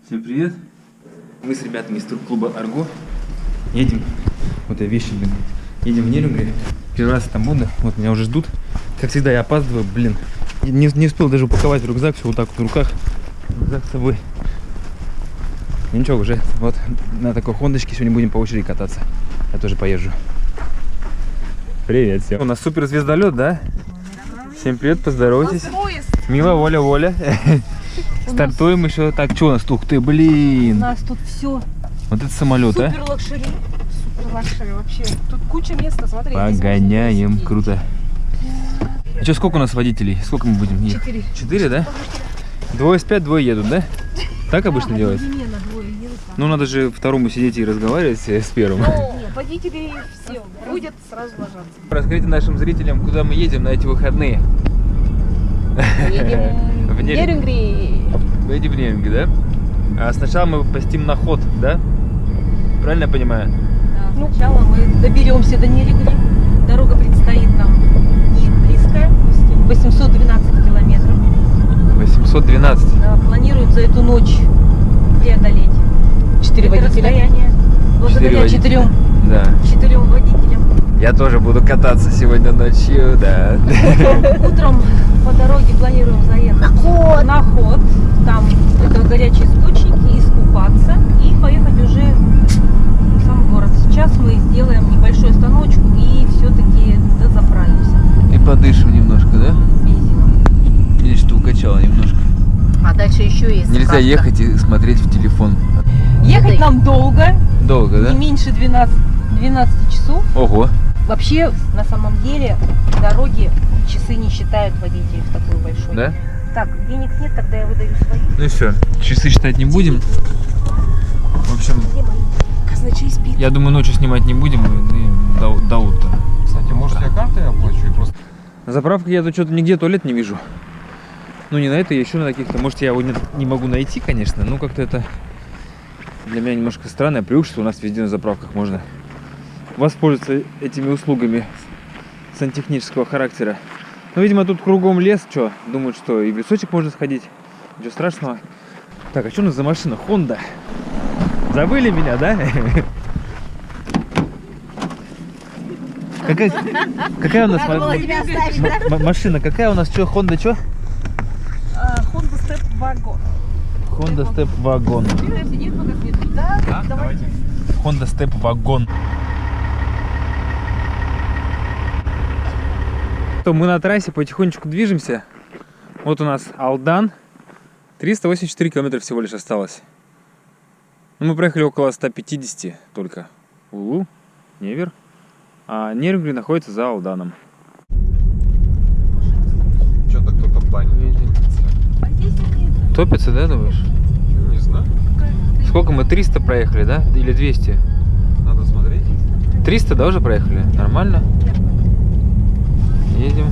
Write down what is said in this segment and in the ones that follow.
Всем привет! Мы с ребятами из турклуба Арго едем, вот я вещи, блин, едем в Нерюнгри. Первый раз там буду, вот меня уже ждут. Как всегда я опаздываю, блин. Не успел даже упаковать рюкзак, все вот так вот в руках. Рюкзак с собой. И ничего, уже вот на такой хондочке сегодня будем по очереди кататься. Я тоже поезжу. Привет всем. У нас супер звездолет, да? Всем привет, поздоровайтесь. Мила, Воля. Стартуем еще. Так, что у нас? Ух ты, блин. У нас тут все. Вот это самолет, а? Супер лакшери. Супер лакшери вообще. Тут куча места, смотри. Погоняем, круто. А что, сколько у нас водителей? Сколько мы будем ехать? 4. 4, да? Двое спят, двое едут, да? Так обычно делают? Ну, надо же второму сидеть и разговаривать с первым. Нет, водители все будет сразу ложатся. Расскажите нашим зрителям, куда мы едем на эти выходные. Едем в Нерюнгри. Мы едем в Нерюнгри, да? А сначала мы постим на ход, да? Правильно я понимаю? Да, сначала мы доберемся до Нерюнгри. Дорога предстоит нам не близкая, 812 километров. 812? Да, планируем за эту ночь преодолеть 4 водителя. Благодаря 4 водителям. Я тоже буду кататься сегодня ночью, да. Утром по дороге планируем заехать на ход. Там это горячие источники, искупаться и поехать уже в сам город. Сейчас мы сделаем небольшую остановочку и все-таки дозаправимся. И подышим немножко, да? Бензином. Или что укачало немножко. А дальше еще есть. Нельзя ехать и смотреть в телефон. Ехать нам долго. Долго, да? Не меньше 12 часов. Ого. Вообще, на самом деле, дороги часы не считают водителей в такой большой. Да? Так, денег нет, тогда я выдаю свои. Ну и все, часы считать не будем. В общем, Казначей спит. я думаю, ночью снимать не будем и до утра. Кстати, может, я картой оплачу и просто... На заправке я тут что-то нигде туалет не вижу. Ну не на этой, еще на каких-то. Может, я его не могу найти, конечно, но как-то это для меня немножко странно. Я привык, что у нас везде на заправках можно воспользоваться этими услугами сантехнического характера. Ну, видимо, тут кругом лес, что? Думают, что и в лесочек можно сходить. Ничего страшного. Так, а что у нас за машина? Honda. Забыли меня, да? Какая у нас машина? Какая у нас? Что, Honda, что? Honda Step Wagon. Honda Step Wagon. Да, давайте. Honda Step Wagon. Мы на трассе потихонечку движемся. Вот у нас Алдан. 384 километра всего лишь осталось. Мы проехали около 150 только. Улу, Невер. А Нерюнгри находится за Алданом. Что-то кто-то в бане топится. Топится, да, думаешь? Не знаю. Сколько мы? 300 проехали, да? Или 200? Надо смотреть. 300, да, уже проехали? Нормально? Едем.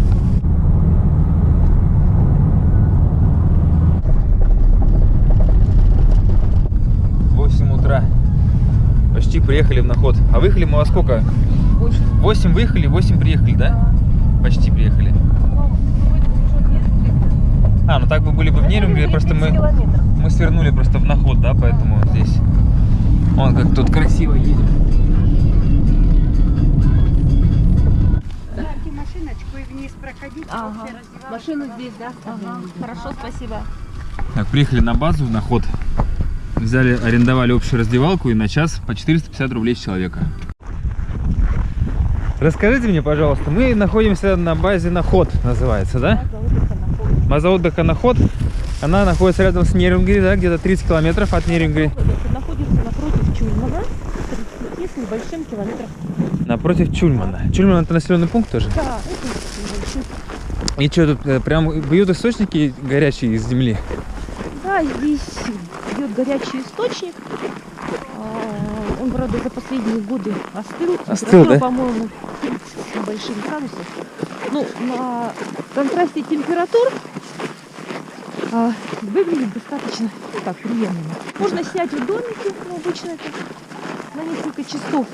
В 8 утра. Почти приехали в наход. А выехали мы во сколько? 8 выехали, 8 приехали, да? Почти приехали. А, ну так бы были бы в Нерюнгри, просто мы свернули просто в наход, да, поэтому здесь. Вон как тут красиво едем. Машиночку и вниз проходить. Ага. Машину здесь, да? Ага. Хорошо, спасибо. Так, приехали на базу, на ход. Взяли, арендовали общую раздевалку и на час по 450 рублей с человека. Расскажите мне, пожалуйста, мы находимся на базе на ход, называется, да? База отдыха на ход. Она находится рядом с Нерюнгри, да, где-то 30 километров от Нерюнгри. Находится напротив Чульмана, 30 с небольшим километров. Напротив Чульмана. Чульман — это населенный пункт тоже? Да, это небольшой. И что, тут прям бьют источники горячие из земли? Да, здесь идет горячий источник. Он, правда, за последние годы остыл. Остыл, да? По-моему, 30 с небольшим градусов. Ну, на контрасте температур выглядит достаточно, ну, так, приемлемо. Можно снять в домике, но обычно это на несколько часов.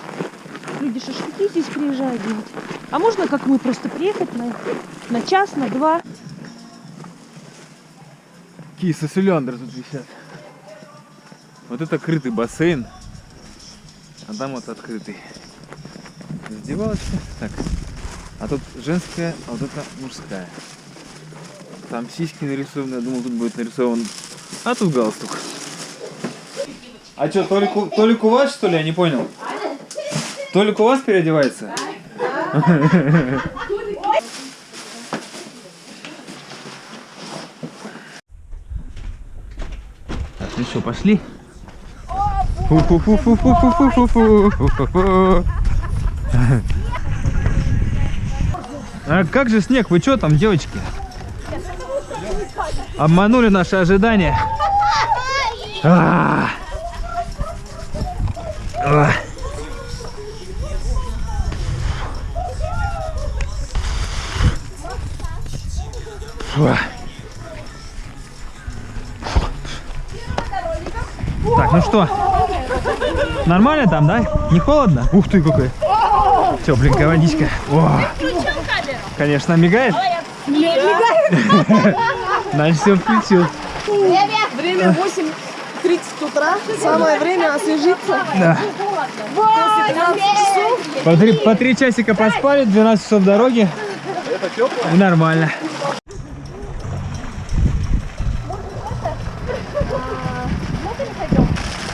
Люди шашлыки здесь приезжают делать. А можно, как мы, просто приехать на час, на два. Какие сосуляндры тут висят. Вот это крытый бассейн, а там вот открытый. Раздевалочка. Так. А тут женская, а вот это мужская. Там сиськи нарисованы, я думал, тут будет нарисован. А тут галстук. А что, Толик у вас, что ли? Я не понял. Толик у вас переодевается? Так, ну что, пошли? А как же снег? Вы что там, девочки? Обманули наши ожидания. Так, ну что? Нормально там, да? Не холодно? Ух ты, какой! Тепленькая водичка. О! Конечно, мигает? Значит, все включил. Время 8:30 утра. Самое время освежиться. Да. После 12 часов. По 3 часика поспали, 12 часов дороги. Это тепло? И нормально.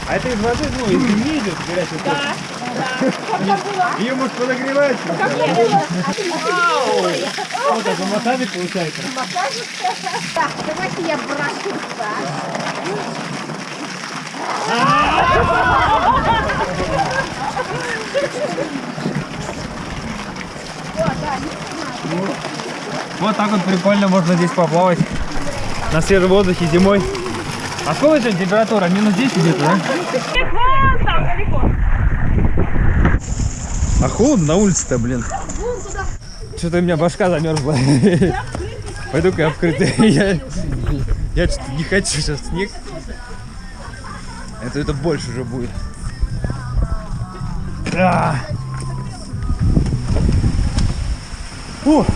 А это из воды, ну, из земли идет горячая точка? Да. Ее может подогревать? Вот это массажик получается. Так, давайте я брошу. Вот так вот прикольно можно здесь поплавать на свежем воздухе зимой. А сколько сегодня температура? Минус 10 где-то, да? А холодно на улице-то, блин. Что-то у меня башка замерзла. Пойду-ка я вкрытый. Я что-то не хочу сейчас снег. Это больше уже будет. О!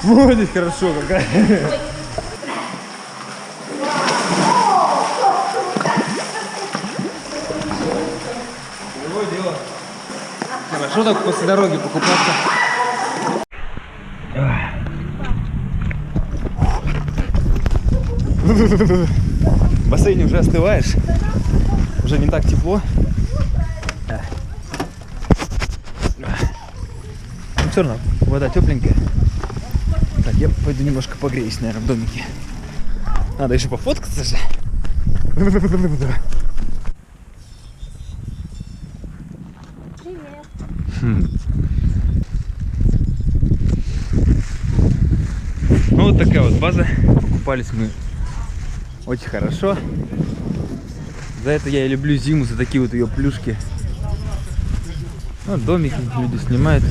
Вот здесь хорошо какая. Дело. Хорошо так после дороги покупаться. В бассейне уже остываешь. Уже не так тепло. Но все равно вода тепленькая. Так, я пойду немножко погреюсь, наверное, в домике. Надо еще пофоткаться же. Ну вот такая вот база. Купались мы очень хорошо. За это я и люблю зиму, за такие вот ее плюшки. Вот домики люди снимают.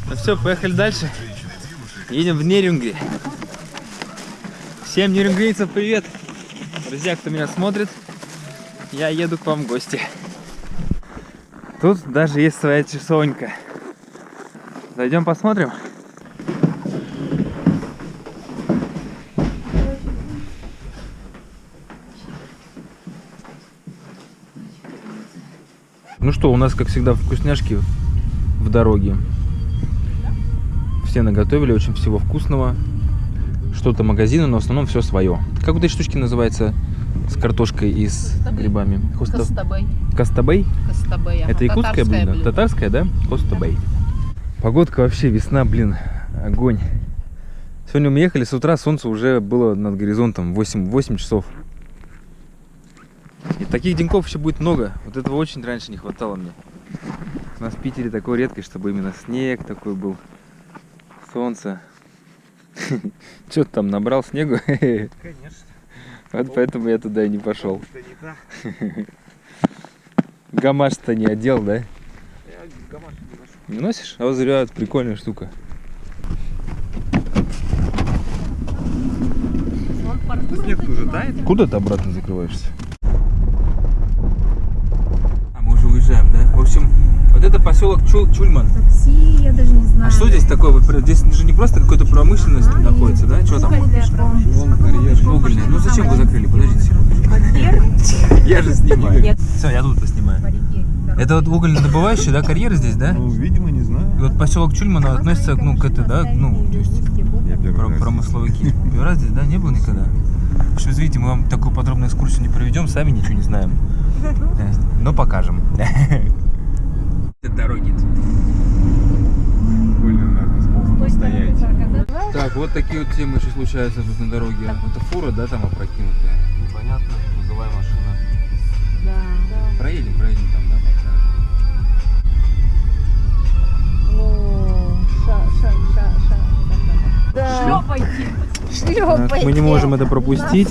Ну все, поехали дальше. Едем в Нерюнгри. Всем нерюнгрийцам привет. Друзья, кто меня смотрит, я еду к вам в гости. Тут даже есть своя часовенька. Зайдем посмотрим. Ну что, у нас, как всегда, вкусняшки в дороге. Все наготовили очень всего вкусного. Что-то магазины, но в основном все свое. Как вот эти штучки называются с картошкой и с грибами? Костабей. Костабей? Костабей. Это якутское блюдо? Татарское, да? Костабей. Погодка вообще, весна, блин, огонь. Сегодня мы ехали с утра, солнце уже было над горизонтом 8 часов. И таких деньков еще будет много. Вот этого очень раньше не хватало мне. У нас в Питере такой редкость, чтобы именно снег такой был. Солнце. Что ты там, набрал снегу? Конечно. Вот поэтому я туда и не пошел. Гамаш-то не одел, да? Я гамаш не ношу. Не носишь? А вот зря, это прикольная штука. Снег уже тает? Куда ты обратно закрываешься? А мы уже уезжаем, да? В общем, вот это поселок Чульман. Такси, я даже не знаю. А что здесь такое? Здесь же не просто какой-то промышленность находится, да? Что там? Угольная. Ну зачем вы закрыли? Подождите секунду. Я же снимаю. Все, я тут поснимаю. Это вот угольнодобывающие, да, карьеры здесь, да? Ну, видимо, не знаю. И вот поселок Чульман относится, ну, к этой, да, ну, то есть Я первый раз. промысловики. Первый раз здесь, да, не был никогда? В общем, видите, мы вам такую подробную экскурсию не проведем, сами ничего не знаем. Но покажем. Это дороги. Прикольно, надо стоять. Так, вот такие вот темы еще случаются тут на дороге. Это фура, да, там опрокинутая? Непонятно, грузовая машина. Да. Проедем там, да, пока. Мы не можем это пропустить.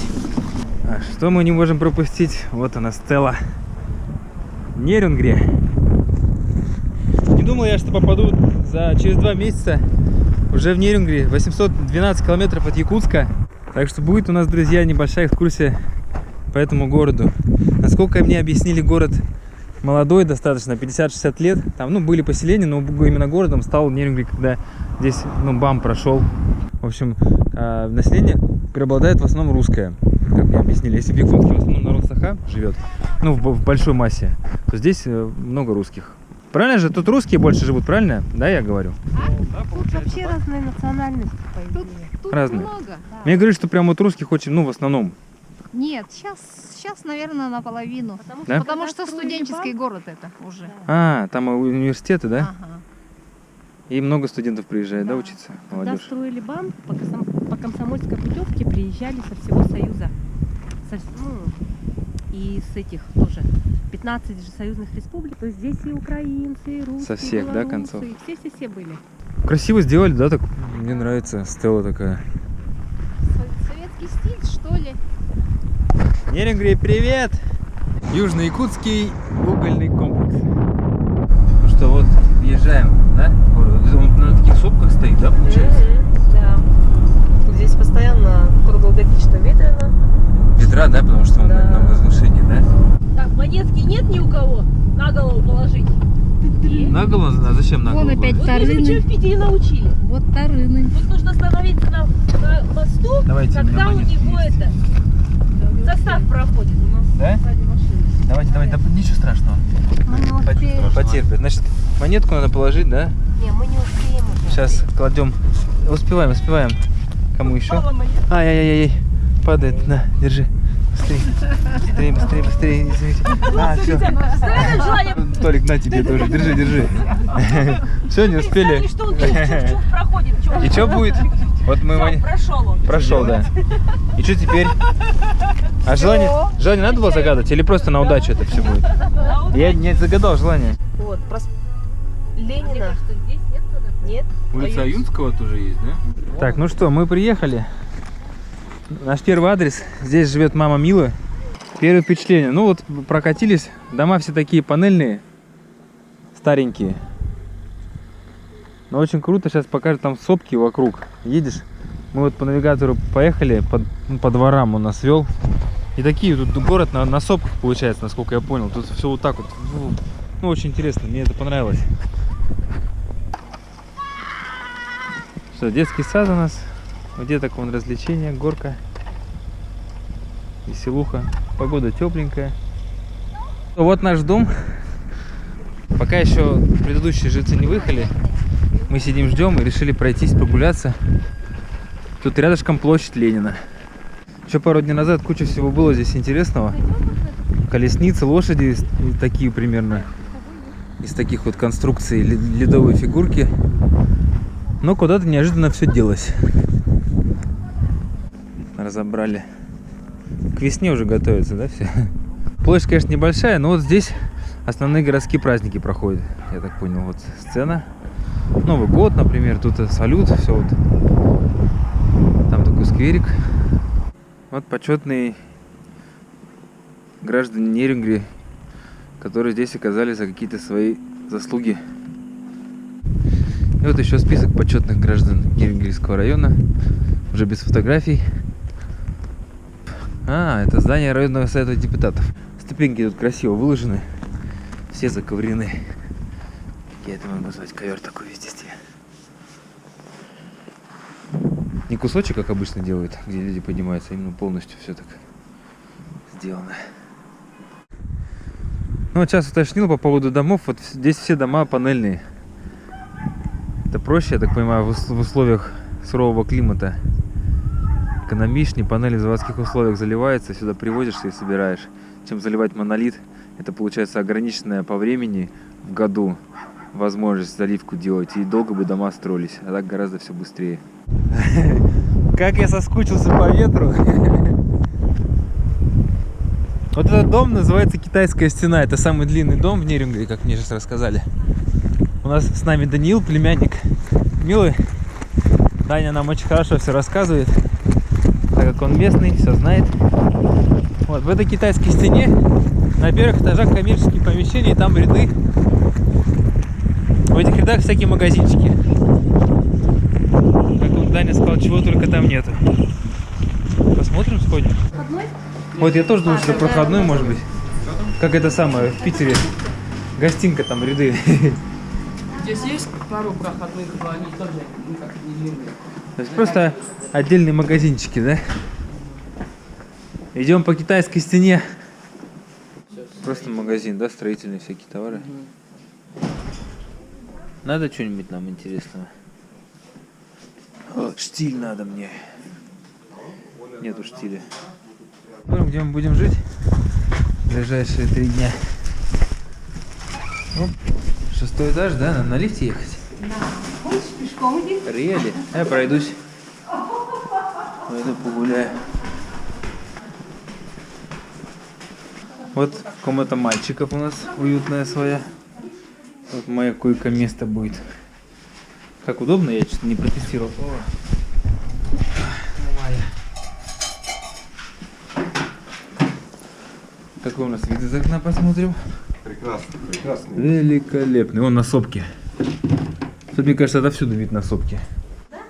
А что мы не можем пропустить? Вот она, стела Нерюнгри. Не думал я, что попаду через 2 месяца уже в Нерюнгри. 812 километров от Якутска. Так что будет у нас, друзья, небольшая экскурсия по этому городу. Насколько мне объяснили, город молодой достаточно, 50-60 лет. Там, ну, были поселения, но именно городом стал Нерюнгри, когда здесь, ну, БАМ прошел. В общем, население преобладает в основном русское, как мне объяснили. Если в Якутске в основном народ саха живет, ну, в большой массе, то здесь много русских. Правильно же? Тут русские больше живут, правильно? Да, я говорю? Тут вообще разные национальности, по идее. Тут Разные. много. Да. Мне говорят, что прям вот русских очень, ну, в основном. Нет, сейчас, наверное, наполовину. Да? Потому что студенческий город это уже. А, там университеты, да? Ага. И много студентов приезжает, да, учиться? Когда Молодежь. строили БАМ, по комсомольской путевке приезжали со всего Союза. И с этих тоже. 15 же союзных республик. То есть здесь и украинцы, и русские, Со всех, да, белорусы, концов? Все были. Красиво сделали, да, так? Мне нравится стела такая. Советский стиль, что ли? Нерюнгри, привет! Южно-Якутский угольный комплекс. Ну что, вот, въезжаем, да, в город. Он на таких сопках стоит, да, получается? Да. Здесь постоянно круглогодично ветрено. Ветра, да, потому что он Да. на возвышении, да? Так, монетки нет ни у кого на голову положить. На голову? А зачем на голову? Вон опять Вот если тарыны. в Питере научили. Вот тарыны. Вот нужно становиться на мосту, Давайте когда на у монетки него есть. это состав проходит. У нас Да? сзади машины. Давайте, да, ничего страшного. Мы не успеем. Потерпит. Значит, монетку надо положить, да? Не, мы не успеем уже. Сейчас кладем. Успеваем. Кому еще? Упала монетка. Ай-яй-яй, падает. На, держи. Быстрее, извините. А, все. Ставим желание. Толик, на тебе тоже. Держи. Все, не успели. Сказали, что он чух проходит. Чух. И что будет? Вот мы Всё, прошел он. прошел, да. И что теперь? А желание надо было загадывать или просто на удачу это все будет? Я не загадал желание. Вот, Ленина. Что здесь нет туда? Нет. Улица Аюнского тоже есть, да? Так, ну что, мы приехали. Наш первый адрес. Здесь живет мама Мила. Первое впечатление. Ну вот, прокатились. Дома все такие панельные. Старенькие. Но очень круто. Сейчас покажет там сопки вокруг. Едешь. Мы вот по навигатору поехали. По дворам он нас вел. И такие тут город на сопках получается, насколько я понял. Тут все вот так вот. Ну, очень интересно. Мне это понравилось. Что, детский сад у нас. Где-то вон развлечения, горка, веселуха, погода тепленькая. Вот наш дом. Пока еще предыдущие жильцы не выехали, мы сидим, ждем и решили пройтись, прогуляться. Тут рядышком площадь Ленина. Еще пару дней назад куча всего было здесь интересного. Колесницы, лошади такие примерно. Из таких вот конструкций, ледовые фигурки. Но куда-то неожиданно все делось. Разобрали. К весне уже готовится, да, все? Площадь, конечно, небольшая, но вот здесь основные городские праздники проходят. Я так понял, вот сцена. Новый год, например, тут салют, все вот. Там такой скверик. Вот почетные граждане Нерюнгри, которые здесь оказали за какие-то свои заслуги. И вот еще список почетных граждан Нерюнгрийского района, уже без фотографий. А, это здание районного совета депутатов. Ступеньки тут красиво выложены, все заковырены. я это могу назвать, ковер такой везде стоит. Не кусочек, как обычно делают, где люди поднимаются, а именно полностью все так сделано. Ну вот сейчас уточнил по поводу домов, вот здесь все дома панельные. Это проще, я так понимаю, в условиях сурового климата. Экономичнее, панели в заводских условиях заливаются, сюда привозишься и собираешь. Чем заливать монолит, это получается ограниченная по времени в году возможность заливку делать, и долго бы дома строились, а так гораздо все быстрее. Как я соскучился по ветру. Вот этот дом называется Китайская стена. Это самый длинный дом в Нерюнгри, как мне сейчас рассказали. У нас с нами Даниил, племянник Милы. Даня нам очень хорошо все рассказывает, так как он местный, все знает. Вот в этой китайской стене на первых этажах коммерческие помещения, и там ряды. В этих рядах всякие магазинчики. Как вот Даня сказал, чего только там нету. Посмотрим, сходим. Вот я тоже думаю, что это проходной может быть. Как это самое в Питере. Гостинка, там ряды. Здесь есть пару проходных, но они тоже никак не длинные. То есть просто отдельные магазинчики, да? Идем по китайской стене. Просто магазин, да, строительные всякие товары. Надо что-нибудь нам интересного? О, штиль надо мне. Нету штиля. Посмотрим, где мы будем жить в ближайшие 3 дня. Оп. 6-й этаж, да? Надо на лифте ехать? Да. Хочешь пешком идти? Приедем. Я пройдусь. Пойду погуляю. Вот комната мальчиков у нас уютная своя. Вот моя койко-место будет. Как удобно, я что-то не протестировал. О. Нормально. Какой у нас вид из окна, посмотрим. Прекрасно, прекрасно. Великолепный. Он на сопке. Тут, мне кажется, отовсюду вид на сопке.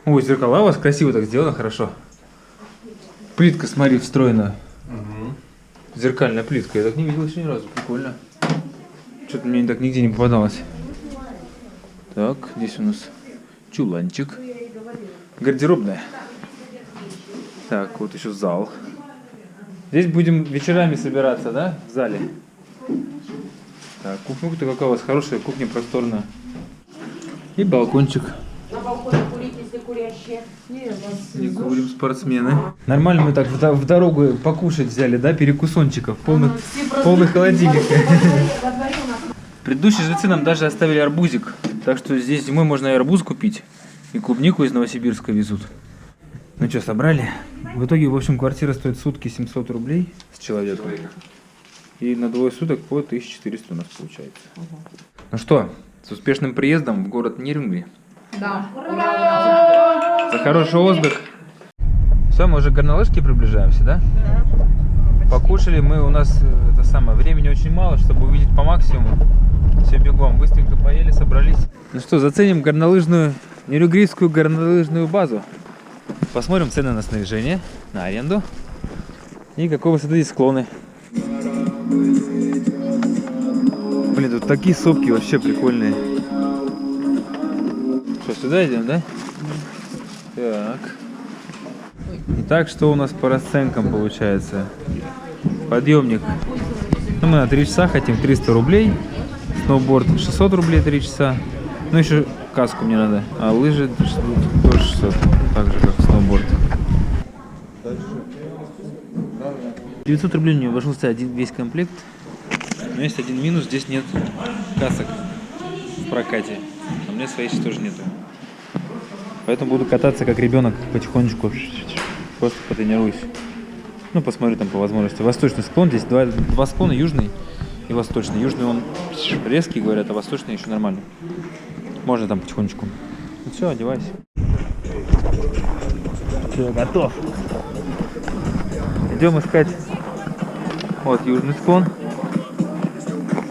Ой, зеркала у вас красиво так сделано, хорошо. Плитка, смотри, встроена. Зеркальная плитка. Я так не видел еще ни разу. Прикольно. Что-то мне так нигде не попадалось. Так, здесь у нас чуланчик. Гардеробная. Так, вот еще зал. Здесь будем вечерами собираться, да? В зале. Так, кухня-то какая у вас хорошая, кухня просторная. И балкончик. На балконе курить, если курящие. Не курим, спортсмены. Нормально мы так в дорогу покушать взяли, да? Перекусончиков. Полный холодильник. Предыдущие жильцы нам даже оставили арбузик. Так что здесь зимой можно и арбуз купить. И клубнику из Новосибирска везут. Ну что, собрали? В итоге, в общем, квартира стоит сутки 700 рублей с человека. И на двое суток по 1400 у нас получается. Ну что, с успешным приездом в город Нерюнгри. Да. За хороший отдых. Все, мы уже к горнолыжке приближаемся, да? Да. Покушали мы, у нас это самое, времени очень мало, чтобы увидеть по максимуму. Все бегом, быстренько поели, собрались. Ну что, заценим горнолыжную, нерюнгрийскую горнолыжную базу. Посмотрим цены на снаряжение, на аренду. И какой высоты здесь склоны. Блин, тут такие сопки вообще прикольные. Что, сюда идем, да? Так. Итак, что у нас по расценкам получается? Подъемник. Ну, мы на 3 часа хотим 300 рублей. Сноуборд 600 рублей 3 часа. Ну, еще каску мне надо. А лыжи тоже 600. Так же, как сноуборд. 900 рублей мне обошелся весь комплект. Но есть один минус, здесь нет касок в прокате. А у меня своей сейчас тоже нету. Поэтому буду кататься как ребенок потихонечку. Просто потренируюсь. Ну, посмотрю там по возможности. Восточный склон. Здесь два склона, южный и восточный. Южный он резкий, говорят, а восточный еще нормально. Можно там потихонечку. Ну все, одевайся. Все, готов. Идем искать. Вот южный склон.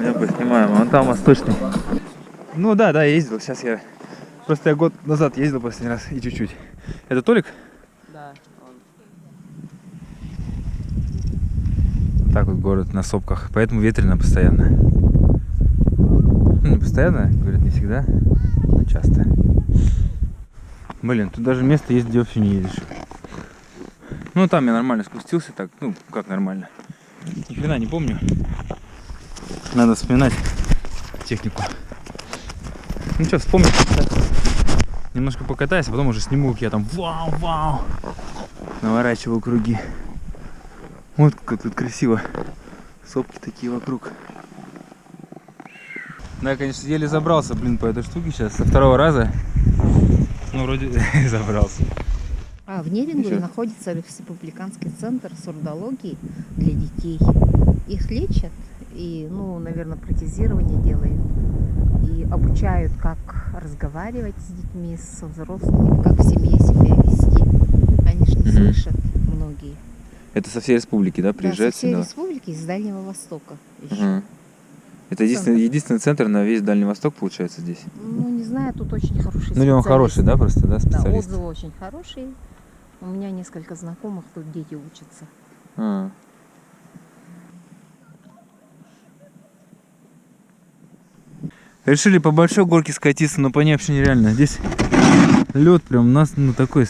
Я поснимаем. Вон там восточный. Ну да, я ездил. Сейчас я... Просто я год назад ездил последний раз и чуть-чуть. Это Толик? Да. Так вот город на сопках. Поэтому ветрено постоянно. Ну, не постоянно, говорят, не всегда, но часто. Блин, тут даже место есть, где вообще не едешь. Ну там я нормально спустился, так, ну как нормально. Ни хрена не помню. Надо вспоминать технику. Ну что, вспомнить. Немножко покатаюсь, а потом уже сниму, как я там вау-вау наворачиваю круги. Вот как тут красиво. Сопки такие вокруг. Да, я, конечно, еле забрался, блин, по этой штуке сейчас. Со второго раза. Ну, вроде забрался. А в Неринге Еще? находится республиканский центр сурдологии для детей. Их лечат и, ну, наверное, протезирование делают. И обучают, как разговаривать с детьми, со взрослыми, как в семье себя вести. Они же не слышат, многие. Это со всей республики, да, Да, приезжают со всей сюда? республики, из Дальнего Востока. Еще. Ага. Это единственный центр на весь Дальний Восток, получается, здесь? Ну, не знаю, тут очень хороший Ну, или он специалист. хороший, да, просто, да, Да, специалист? отзывы очень хорошие. У меня несколько знакомых, тут дети учатся. А. Решили по большой горке скатиться, но по ней вообще нереально. Здесь лед прям у нас, ну, такой.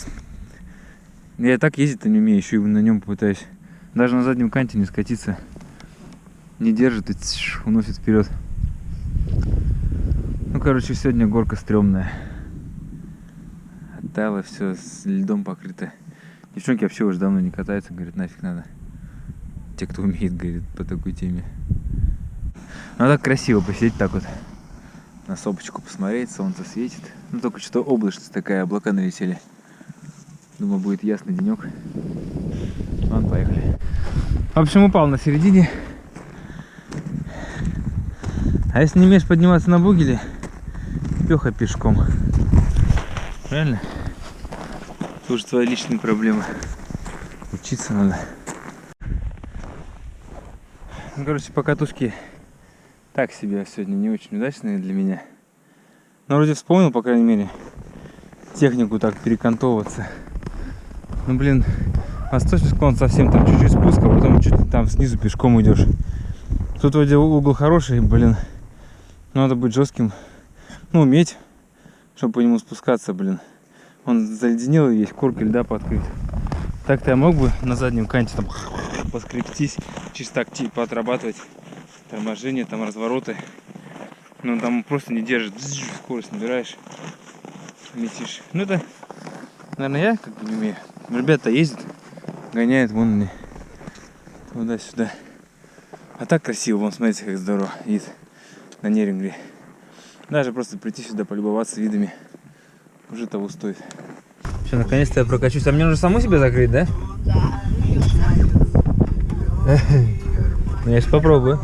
Я и так ездить-то не умею, еще и на нем попытаюсь. Даже на заднем канте не скатиться. Не держит и уносит вперед. Ну, короче, сегодня горка стрёмная. Оттаяло все, с льдом покрыто. Девчонки вообще уже давно не катаются, говорят, нафиг надо. Те, кто умеет, говорит, по такой теме. Ну, так красиво посидеть так вот. На сопочку посмотреть, солнце светит. Ну, только что облачность такая, облака налетели. Думаю, будет ясный денек. Ладно, поехали. В общем, упал на середине. А если не умеешь подниматься на бугеле, пёха пешком. Правильно? Это уже твои личные проблемы. Учиться надо. Ну, короче, покатушки так себе сегодня, не очень удачные для меня. Но вроде вспомнил, по крайней мере, технику так перекантовываться. Ну, блин, восточный склон совсем там чуть-чуть спуск, а потом чуть там снизу пешком идешь. Тут вроде угол хороший, блин. Надо быть жестким. Ну, уметь, чтобы по нему спускаться, блин. Он заледенел и весь, корка льда подкрыт. Так-то я мог бы на заднем канте там поскрептись, чисто так типа отрабатывать торможение, там развороты. Но там просто не держит, скорость набираешь, летишь. Ну это, наверное, я как бы не умею. Ребята ездят, гоняют, вон они, туда-сюда. А так красиво, вон, смотрите, как здорово вид на Нерингре. Даже просто прийти сюда, полюбоваться видами уже того стоит. Все, наконец-то я прокачусь. А мне нужно саму себя закрыть, да? Да. Ну, я сейчас попробую.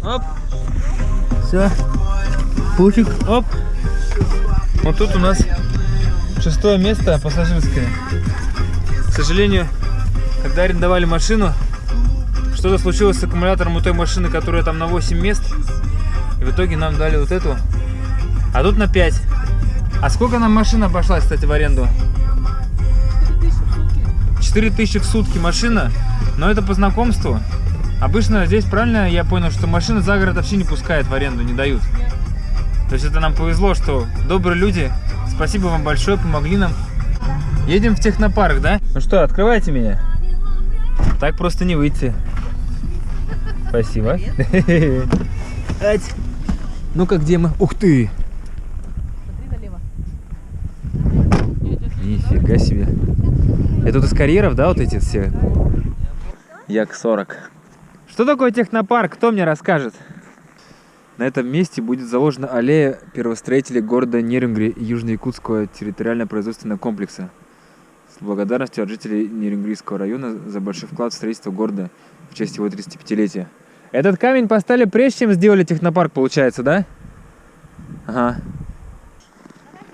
Оп. Все. Пуфик. Оп. Вот тут у нас 6-е место пассажирское. К сожалению, когда арендовали машину, что-то случилось с аккумулятором у той машины, которая там на 8 мест. И в итоге нам дали вот эту. А тут на 5. А сколько нам машина обошлась, кстати, в аренду? 4000 в сутки машина. Но это по знакомству. Обычно здесь, правильно я понял, что машины за город вообще не пускают в аренду, не дают. То есть это нам повезло, что добрые люди, спасибо вам большое, помогли нам. Едем в технопарк, да? Ну что, открывайте меня. Так просто не выйти. Спасибо. Ну-ка, где мы? Ух ты! Нифига себе. Это тут из карьеров, да, вот эти все? Як-40. Что такое технопарк? Кто мне расскажет? На этом месте будет заложена аллея первостроителей города Нерингри и Южно-Якутского территориально-производственного комплекса. С благодарностью от жителей Нерингрийского района за большой вклад в строительство города в честь его 35-летия. Этот камень поставили прежде, чем сделали технопарк, получается, да? Ага.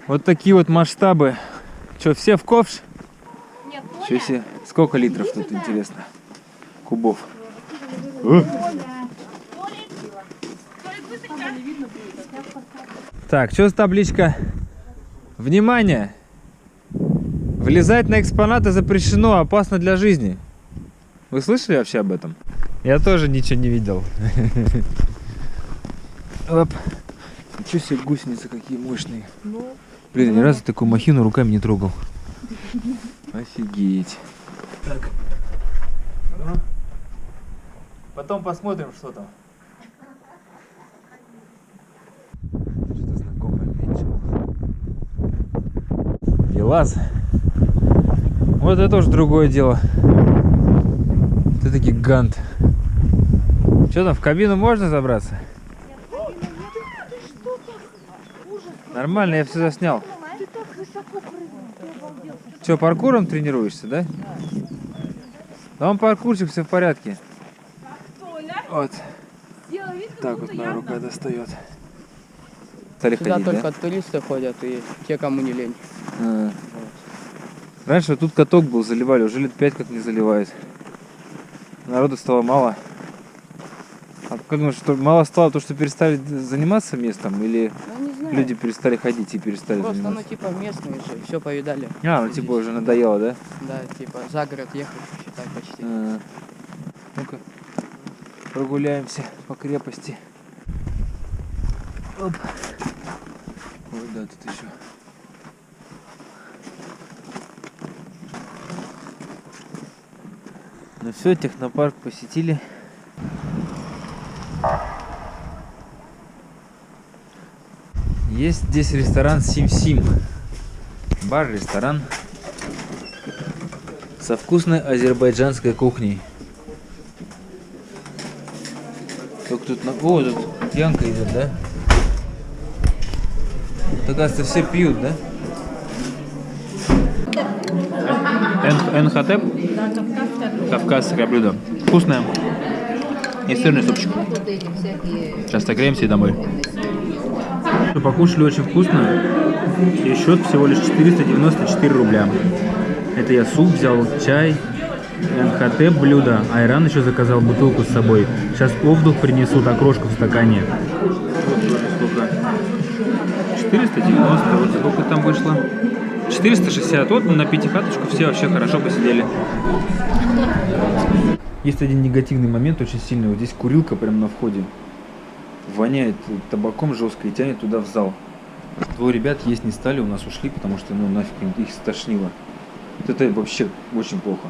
Вот такие вот масштабы. Что, все в ковш? Нет, Чё себе? Сколько литров тут, интересно? Кубов. Так, что за табличка? Внимание! Влезать на экспонаты запрещено, опасно для жизни. Вы слышали вообще об этом? Я тоже ничего не видел. Оп. Ничего себе, гусеницы какие мощные. Блин, я ни разу такую махину руками не трогал. Офигеть. Так. Ну. Потом посмотрим, что там. Что-то знакомое меньше. ЕЛАЗ. Вот это тоже другое дело. Вот это гигант. Что там, в кабину можно забраться? Нормально, я все заснял. Че, паркуром тренируешься, да? Да он паркурчик, все в порядке. Вот. Так вот моя рука достает. Стали Сюда ходить, только да? туристы ходят и те, кому не лень. Раньше тут каток был, заливали, уже лет 5 как не заливают. Народу стало мало. А как думаешь, что мало стало то, что перестали заниматься местом, или Ну, не знаю. люди перестали ходить и перестали Просто, ну, заниматься? типа, местные же, все повидали. Ну типа уже надоело, да? Да, типа, за город ехать, считай, почти. Ну-ка, прогуляемся по крепости. Оп. Ой, да, тут еще. Ну все, технопарк посетили. Есть здесь ресторан Сим-Сим. Бар-ресторан со вкусной азербайджанской кухней. Только тут О, тут пьянка идет, да? Вот, оказывается, все пьют, да? НХТ? Кавказское блюдо. Вкусное. И сырный супчик. Сейчас отогреемся и домой. Покушали очень вкусно. И счет всего лишь 494 рубля. Это я суп взял, чай, НХТ блюдо, айран еще заказал, бутылку с собой. Сейчас овдух принесут, окрошку в стакане. Вот сколько? 490, вот сколько там вышло. 460, вот на пятихаточку все вообще хорошо посидели. Есть один негативный момент очень сильный. Вот здесь курилка прямо на входе. Воняет табаком жестко и тянет туда в зал. Двое ребят есть не стали, у нас ушли, потому что ну нафиг их стошнило. Вот это вообще очень плохо.